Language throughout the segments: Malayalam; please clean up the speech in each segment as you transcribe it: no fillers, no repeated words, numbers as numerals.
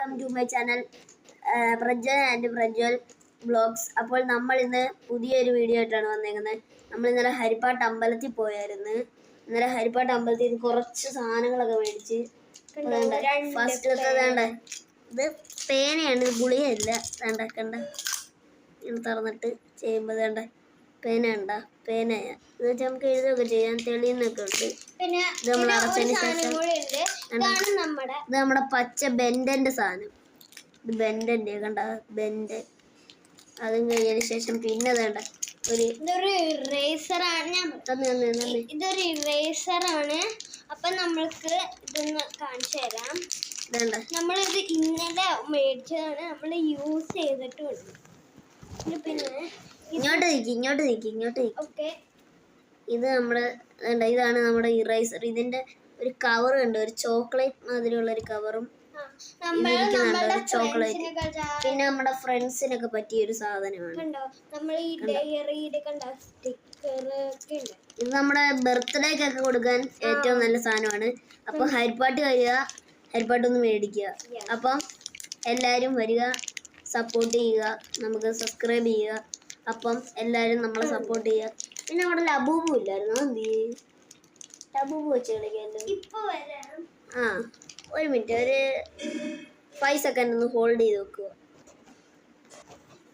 Welcome to my channel Prajwal and Prajwal vlogs. അപ്പോൾ നമ്മൾ ഇന്ന് പുതിയൊരു വീഡിയോ ആയിട്ടാണ് വന്നേക്കുന്നത്. നമ്മൾ ഇന്നലെ ഹരിപ്പാട്ട് അമ്പലത്തിൽ പോയായിരുന്നു. ഇന്നലെ ഹരിപ്പാട്ട് അമ്പലത്തിൽ നിന്ന് കുറച്ച് സാധനങ്ങളൊക്കെ മേടിച്ച്. ഫസ്റ്റ് വേണ്ട, ഇത് പേനയാണ്, ഇത് ഗുളികയല്ല. വേണ്ട കണ്ട, ഇത് തുറന്നിട്ട് ചെയ്യുമ്പോൾ വേണ്ട പേന ഉണ്ട, പേനയാ. ഇത് വെച്ചാൽ നമുക്ക് എഴുതുകയൊക്കെ ചെയ്യാൻ, തെളിയുന്നൊക്കെ ഉണ്ട്. പിന്നെ ഇത് നമ്മൾ അടച്ചതിന് ശേഷം ഇത് നമ്മുടെ പച്ച ബെൻഡന്റെ സാധനം. ഇത് ബെൻഡന്റെ കണ്ട, ബെൻഡ്. അതും കഴിഞ്ഞതിന് ശേഷം പിന്നെ വേണ്ട ഇതൊരു ഇറേസറാണ്. ഇതൊരു ഇറേസറാണ്. അപ്പൊ നമ്മൾക്ക് ഇതൊന്ന് കാണിച്ചു തരാം. നമ്മളിത് ഇന്നലെ മേടിച്ചതാണ്, നമ്മൾ യൂസ് ചെയ്തിട്ടുണ്ട്. പിന്നെ ഇങ്ങോട്ട് നിൽക്കി. ഓക്കെ, ഇത് ഇതാണ് നമ്മുടെ ഇറേസർ. ഇതിന്റെ ഒരു കവർ ഉണ്ട്, ഒരു ചോക്ലേറ്റ് മാതിരിയുള്ള ഒരു കവറും ചോക്ലേറ്റ്. പിന്നെ നമ്മുടെ ഫ്രണ്ട്സിനൊക്കെ പറ്റിയ ഒരു സാധനമാണ്. ഇത് നമ്മുടെ ബർത്ത്ഡേക്കൊക്കെ കൊടുക്കാൻ ഏറ്റവും നല്ല സാധനമാണ്. അപ്പൊ ഹരിപ്പാട്ട് വരിക, ഹരിപ്പാട്ടൊന്ന് മേടിക്കുക. അപ്പം എല്ലാവരും വരിക, സപ്പോർട്ട് ചെയ്യുക, നമുക്ക് സബ്സ്ക്രൈബ് ചെയ്യുക. അപ്പം എല്ലാവരും നമ്മളെ സപ്പോർട്ട് ചെയ്യുക. പിന്നെ നമ്മുടെ ലബൂബു ഇല്ലായിരുന്നു, എന്ത് ചെയ്യും? ലബൂബു വെച്ച് കളിക്കാമല്ലോ. ആ, ഒരു മിനിറ്റ്, ഒരു 5 സെക്കൻഡ് ഒന്ന് ഹോൾഡ് ചെയ്ത് വെക്കുക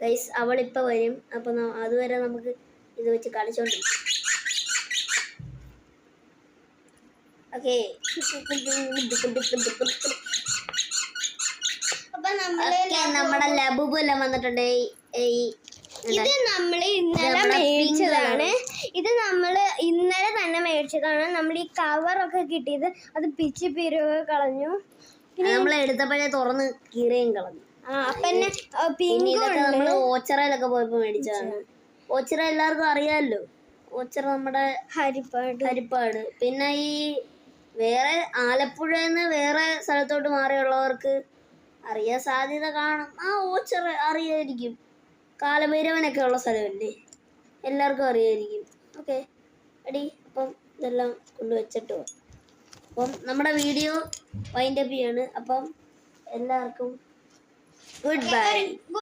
ഗൈസ്. അവളിപ്പോൾ വരും. അപ്പം അതുവരെ നമുക്ക് ഇത് വെച്ച് കളിച്ചോണ്ടിരിക്കും. ഓക്കെ, നമ്മുടെ ലബൂബു എല്ലാം വന്നിട്ടുണ്ട്. ഇത് നമ്മൾ ഇന്നലെ മേടിച്ചതാണ്. ഇത് നമ്മൾ ഇന്നലെ തന്നെ മേടിച്ചതാണ്. നമ്മൾ ഈ കവറൊക്കെ കിട്ടിയത് അത് പിച്ചി പിരിവ് കളഞ്ഞു. നമ്മൾ എടുത്തപ്പോഴേ തുറന്ന് കീറയും കളഞ്ഞു. നമ്മൾ ഓച്ചിറയിലൊക്കെ പോയപ്പോ മേടിച്ചതാണ്. ഓച്ചിറ എല്ലാവർക്കും അറിയാമല്ലോ. ഓച്ചിറ നമ്മുടെ ഹരിപ്പാട്. പിന്നെ ഈ വേറെ ആലപ്പുഴന്ന് വേറെ സ്ഥലത്തോട്ട് മാറിയുള്ളവർക്ക് അറിയാൻ സാധ്യത കാണും. ഓച്ചിറ അറിയായിരിക്കും, കാലഭൈരവനൊക്കെ ഉള്ള സ്ഥലമല്ലേ, എല്ലാവർക്കും അറിയായിരിക്കും. ഓക്കെ എടി, അപ്പം ഇതെല്ലാം കൊണ്ടുവച്ചിട്ട് പോകും. അപ്പം നമ്മുടെ വീഡിയോ വൈൻഡപ്പ് ചെയ്യാണ്. അപ്പം എല്ലാവർക്കും ഗുഡ് ബൈ.